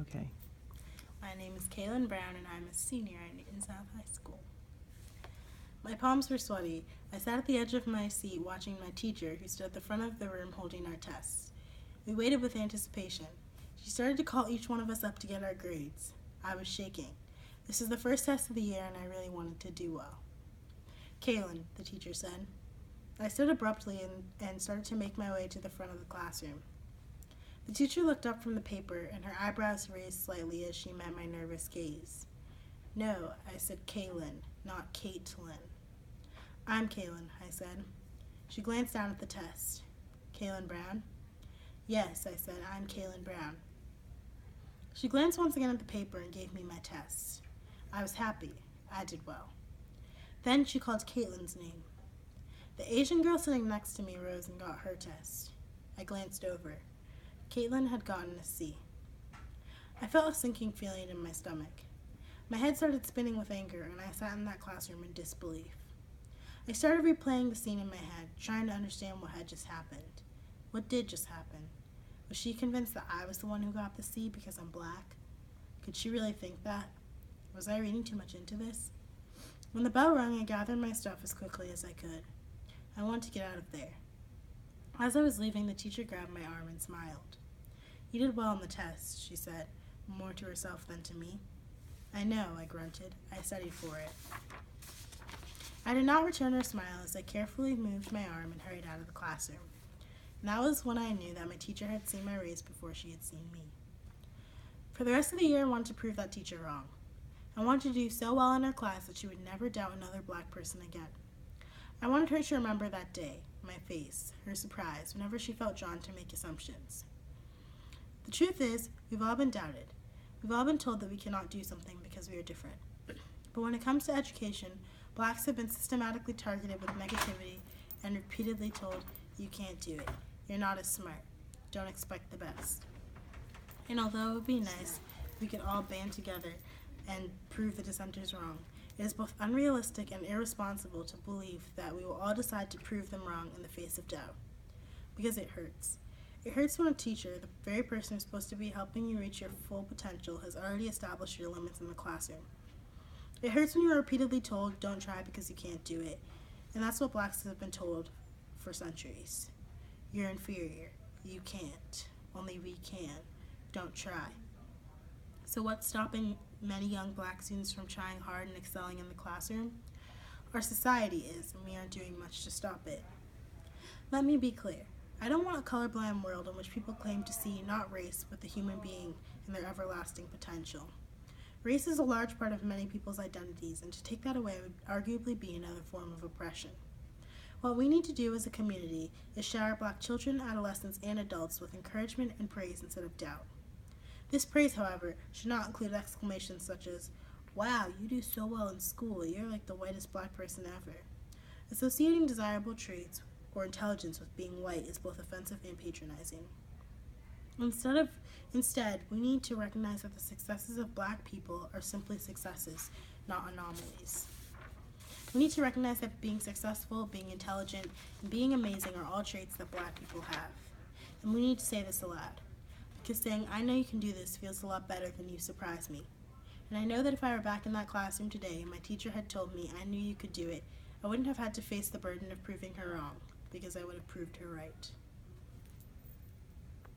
Okay. My name is Kaelyn Brown, and I'm a senior at Newton South High School. My palms were sweaty. I sat at the edge of my seat watching my teacher, who stood at the front of the room holding our tests. We waited with anticipation. She started to call each one of us up to get our grades. I was shaking. This is the first test of the year, and I really wanted to do well. Kaelyn, the teacher said. I stood abruptly and started to make my way to the front of the classroom. The teacher looked up from the paper, and her eyebrows raised slightly as she met my nervous gaze. No, I said Kaelyn, not Caitlin. I'm Kaelyn, I said. She glanced down at the test. Kaelyn Brown? Yes, I said, I'm Kaelyn Brown. She glanced once again at the paper and gave me my test. I was happy. I did well. Then she called Caitlyn's name. The Asian girl sitting next to me rose and got her test. I glanced over. Kaelyn had gotten a C. I felt a sinking feeling in my stomach. My head started spinning with anger, and I sat in that classroom in disbelief. I started replaying the scene in my head, trying to understand what had just happened. What did just happen? Was she convinced that I was the one who got the C because I'm black? Could she really think that? Was I reading too much into this? When the bell rang, I gathered my stuff as quickly as I could. I wanted to get out of there. As I was leaving, the teacher grabbed my arm and smiled. You did well on the test, she said, more to herself than to me. I know, I grunted. I studied for it. I did not return her smile as I carefully moved my arm and hurried out of the classroom. And that was when I knew that my teacher had seen my race before she had seen me. For the rest of the year, I wanted to prove that teacher wrong. I wanted to do so well in her class that she would never doubt another black person again. I wanted her to remember that day, my face, her surprise, whenever she felt drawn to make assumptions. The truth is, we've all been doubted. We've all been told that we cannot do something because we are different. But when it comes to education, blacks have been systematically targeted with negativity and repeatedly told, you can't do it. You're not as smart. Don't expect the best. And although it would be nice if we could all band together and prove the dissenters wrong, it is both unrealistic and irresponsible to believe that we will all decide to prove them wrong in the face of doubt. Because it hurts. It hurts when a teacher, the very person who's supposed to be helping you reach your full potential, has already established your limits in the classroom. It hurts when you are repeatedly told, don't try because you can't do it. And that's what blacks have been told for centuries. You're inferior. You can't. Only we can. Don't try. So what's stopping many young black students from trying hard and excelling in the classroom? Our society is, and we aren't doing much to stop it. Let me be clear. I don't want a colorblind world in which people claim to see not race, but the human being and their everlasting potential. Race is a large part of many people's identities, and to take that away would arguably be another form of oppression. What we need to do as a community is shower black children, adolescents, and adults with encouragement and praise instead of doubt. This praise, however, should not include exclamations such as, wow, you do so well in school, you're like the whitest black person ever. Associating desirable traits or intelligence with being white is both offensive and patronizing. Instead, we need to recognize that the successes of black people are simply successes, not anomalies. We need to recognize that being successful, being intelligent, and being amazing are all traits that black people have. And we need to say this aloud. Because saying, I know you can do this feels a lot better than you surprise me. And I know that if I were back in that classroom today and my teacher had told me I knew you could do it, I wouldn't have had to face the burden of proving her wrong, because I would have proved her right.